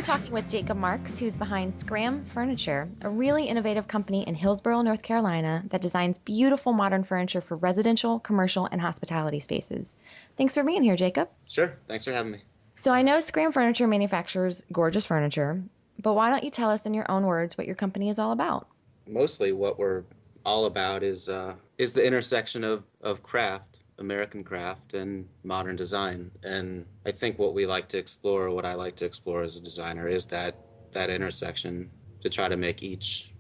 talking with Jacob Marks, who's behind Skram Furniture, a really innovative company in Hillsborough, North Carolina that designs beautiful modern furniture for residential, commercial, and hospitality spaces. Thanks for being here, Jacob. Sure. Thanks for having me. So I know Skram Furniture manufactures gorgeous furniture, but why don't you tell us in your own words what your company is all about? Mostly what we're all about is the intersection of craft, American craft, and modern design. And I think what we like to explore, what I like to explore as a designer, is that intersection to try to make each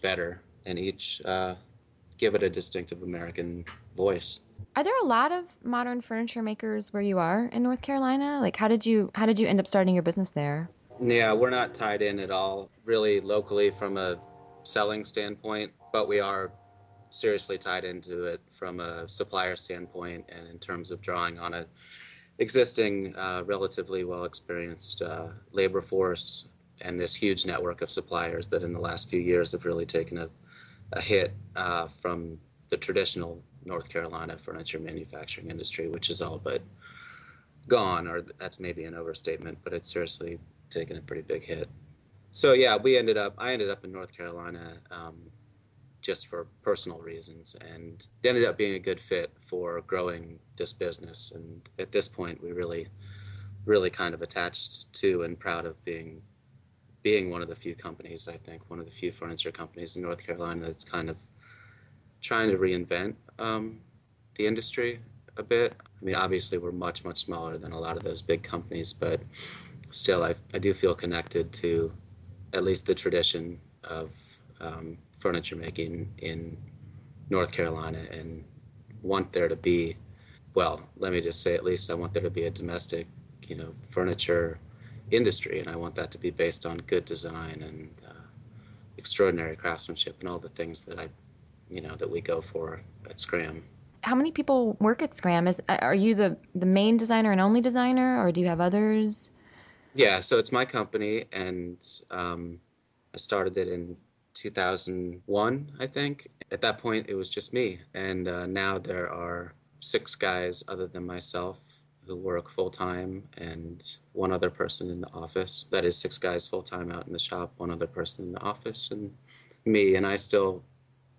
better and each give it a distinctive American voice. Are there a lot of modern furniture makers where you are in North Carolina? Like how did you end up starting your business there? Yeah, we're not tied in at all, really locally from a selling standpoint, but we are seriously tied into it from a supplier standpoint and in terms of drawing on a existing, relatively well experienced labor force and this huge network of suppliers that in the last few years have really taken a hit from the traditional North Carolina furniture manufacturing industry, which is all but gone, or that's maybe an overstatement, but it's seriously taken a pretty big hit. So yeah, I ended up in North Carolina just for personal reasons, and it ended up being a good fit for growing this business. And at this point, we really kind of attached to and proud of being one of the few companies, I think, one of the few furniture companies in North Carolina that's kind of trying to reinvent the industry a bit. I mean, obviously, we're much smaller than a lot of those big companies, but still, I do feel connected to at least the tradition of furniture making in North Carolina and want there to be, well, let me just say, at least I want there to be a domestic, furniture industry, and I want that to be based on good design and extraordinary craftsmanship and all the things that we go for at Scram. How many people work at Scram? Are you the main designer and only designer, or do you have others? Yeah, so it's my company, and I started it in 2001, I think. At that point, it was just me, and now there are six guys other than myself who work full time, and one other person in the office. That is six guys full time out in the shop, one other person in the office, and me. And I still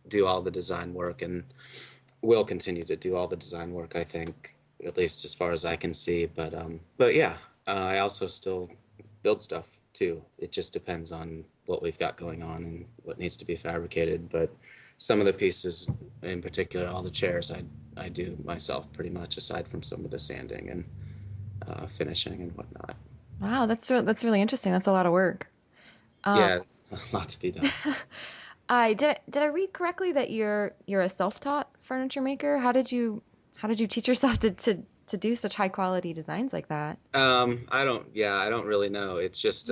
do all the design work, and will continue to do all the design work, I think, at least as far as I can see. But yeah, I also still build stuff too. It just depends on what we've got going on and what needs to be fabricated. But some of the pieces, in particular, all the chairs, I do myself pretty much, aside from some of the sanding and finishing and whatnot. Wow, that's really interesting. That's a lot of work. Um, Yeah, it's a lot to be done. did I read correctly that you're a self-taught furniture maker? How did you teach yourself to do such high quality designs like that? I don't really know. It's just,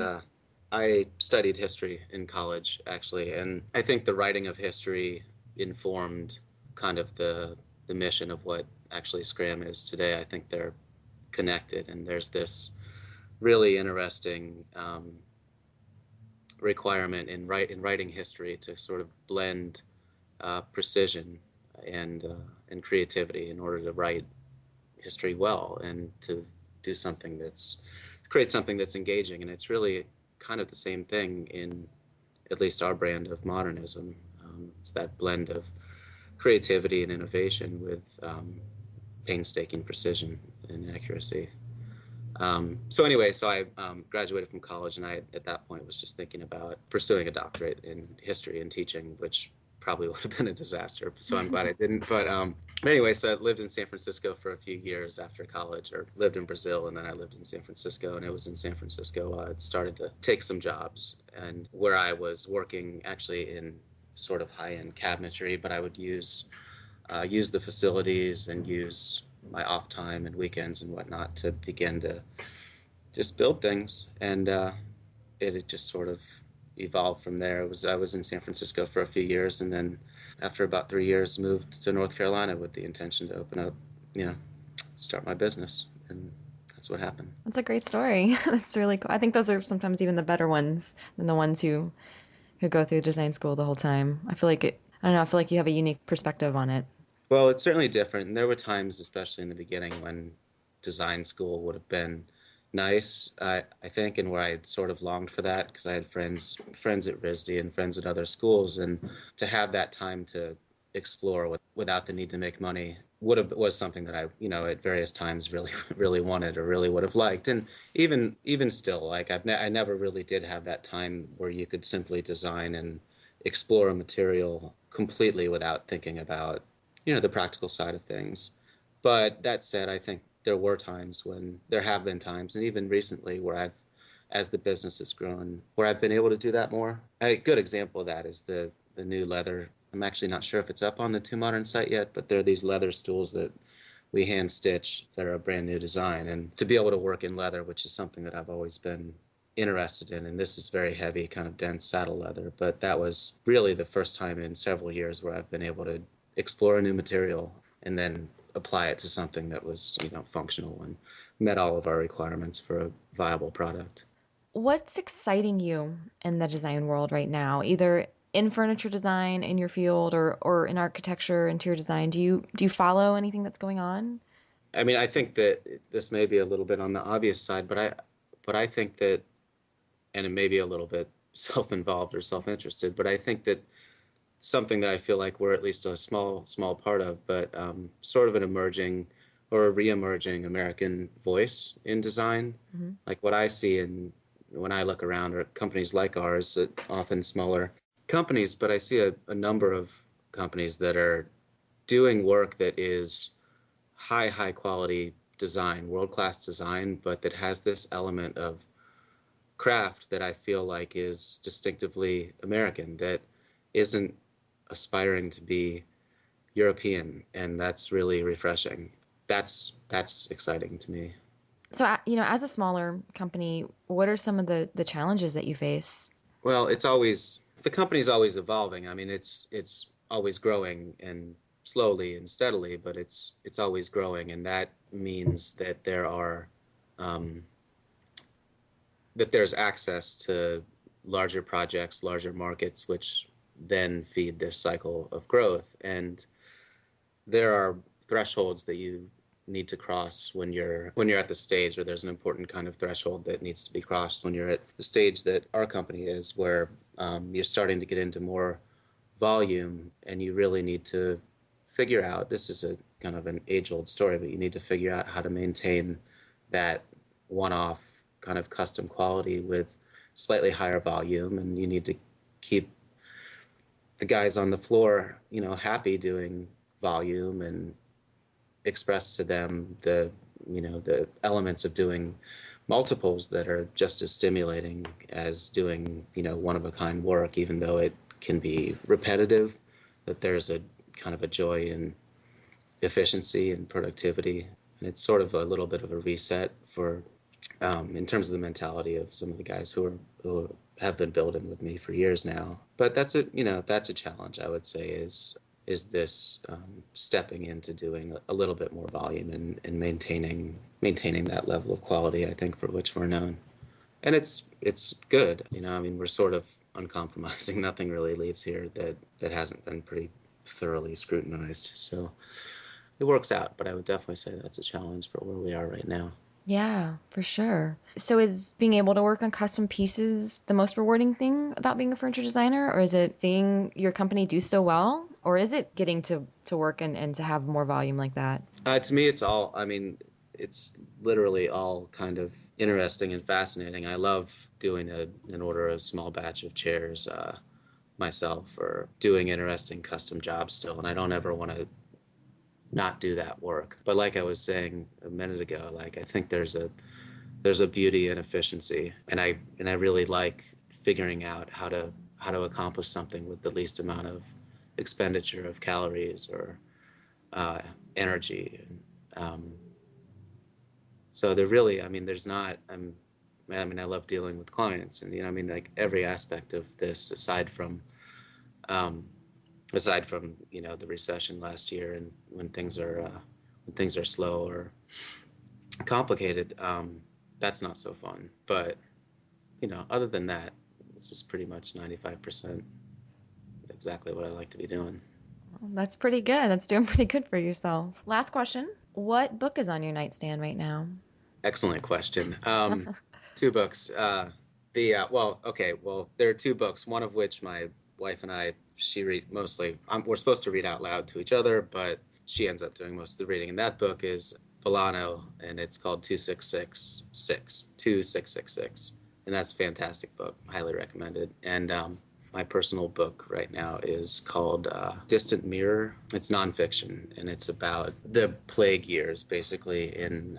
I studied history in college, actually, and I think the writing of history informed kind of the mission of what actually Scram is today. I think they're connected, and there's this really interesting requirement in writing history to sort of blend precision and creativity in order to write history well and to do something that's create something that's engaging. And it's really kind of the same thing in at least our brand of modernism. It's that blend of creativity and innovation with painstaking precision and accuracy. So anyway, so I graduated from college, and I at that point was just thinking about pursuing a doctorate in history and teaching, which probably would have been a disaster. So I'm glad I didn't. But anyway, so I lived in San Francisco for a few years after college, or lived in Brazil, and then I lived in San Francisco. And it was in San Francisco I started to take some jobs, and where I was working actually in sort of high-end cabinetry, but I would use the facilities and use my off time and weekends and whatnot to begin to just build things. And it just sort of evolved from there. I was in San Francisco for a few years, and then after about 3 years, moved to North Carolina with the intention to open up, you know, start my business, and that's what happened. That's a great story. That's really cool. I think those are sometimes even the better ones than the ones who go through design school the whole time. I feel like I don't know, I feel like you have a unique perspective on it. Well, it's certainly different, and there were times, especially in the beginning, when design school would have been nice, I think, and where I sort of longed for that because I had friends at RISD and friends at other schools, and to have that time to explore without the need to make money was something that I, at various times really really wanted or really would have liked. And even still, like I never really did have that time where you could simply design and explore a material completely without thinking about, the practical side of things. But that said, I think there have been times, and even recently, as the business has grown, where I've been able to do that more. A good example of that is the new leather. I'm actually not sure if it's up on the Too Modern site yet, but there are these leather stools that we hand stitch that are a brand new design. And to be able to work in leather, which is something that I've always been interested in, and this is very heavy, kind of dense saddle leather, but that was really the first time in several years where I've been able to explore a new material and then apply it to something that was, functional and met all of our requirements for a viable product. What's exciting you in the design world right now, either in furniture design in your field or in architecture, interior design? Do you follow anything that's going on? I mean, I think that this may be a little bit on the obvious side, but I think that, and it may be a little bit self-involved or self-interested, but I think that something that I feel like we're at least a small part of, but sort of an emerging or a re-emerging American voice in design. Hmm. Like what I see in when I look around are companies like ours, often smaller companies, but I see a number of companies that are doing work that is high quality design, world class design, but that has this element of craft that I feel like is distinctively American, that isn't aspiring to be European, and that's really refreshing. That's exciting to me. So, as a smaller company, what are some of the challenges that you face? Well, the company's always evolving. I mean, it's always growing and slowly and steadily, but it's always growing, and that means that um, there's access to larger projects, larger markets, which then feed this cycle of growth. And there are thresholds that you need to cross when you're at the stage, or there's an important kind of threshold that needs to be crossed when you're at the stage that our company is, where you're starting to get into more volume, and you really need to figure out, this is a kind of an age-old story, but you need to figure out how to maintain that one-off kind of custom quality with slightly higher volume, and you need to keep the guys on the floor, happy doing volume and express to them the elements of doing multiples that are just as stimulating as doing, one of a kind work, even though it can be repetitive, that there's a kind of a joy in efficiency and productivity. And it's sort of a little bit of a reset for, in terms of the mentality of some of the guys who have been building with me for years now. But that's a challenge, I would say, is this stepping into doing a little bit more volume and maintaining that level of quality, I think, for which we're known. And it's good, I mean, we're sort of uncompromising. Nothing really leaves here that hasn't been pretty thoroughly scrutinized. So it works out, but I would definitely say that's a challenge for where we are right now. Yeah, for sure. So, is being able to work on custom pieces the most rewarding thing about being a furniture designer, or is it seeing your company do so well, or is it getting to work and to have more volume like that? To me, I mean, it's literally all kind of interesting and fascinating. I love doing an order a small batch of chairs myself, or doing interesting custom jobs still, and I don't ever want to not do that work. But like I was saying a minute ago, like I think there's a beauty in efficiency, and I really like figuring out how to accomplish something with the least amount of expenditure of calories or uh, energy. Um, so there really, I mean, there's not. I mean, I love dealing with clients, and I mean, like every aspect of this, um, aside from the recession last year, and when things are slow or complicated, that's not so fun. But other than that, this is pretty much 95% exactly what I like to be doing. Well, that's pretty good. That's doing pretty good for yourself. Last question. What book is on your nightstand right now? Excellent question. Two books. There are two books. One of which my wife and I, she read mostly. We're supposed to read out loud to each other, but she ends up doing most of the reading. And that book is Bolano, and it's called 2666, and that's a fantastic book. Highly recommended. And my personal book right now is called Distant Mirror. It's nonfiction, and it's about the plague years, basically in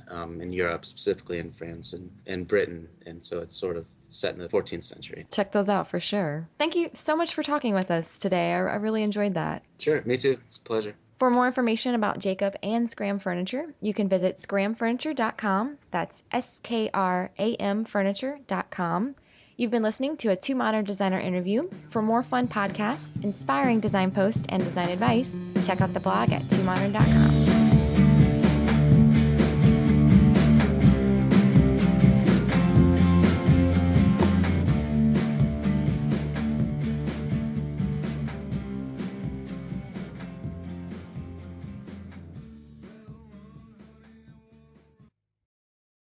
Europe, specifically in France and Britain, and so it's sort of set in the 14th century. Check those out for sure. Thank you so much for talking with us today. I really enjoyed that. Sure, me too. It's a pleasure. For more information about Jacob and Skram Furniture, you can visit skramfurniture.com. That's SKRAM Furniture.com. You've been listening to a Two Modern Designer interview. For more fun podcasts, inspiring design posts, and design advice, check out the blog at twomodern.com.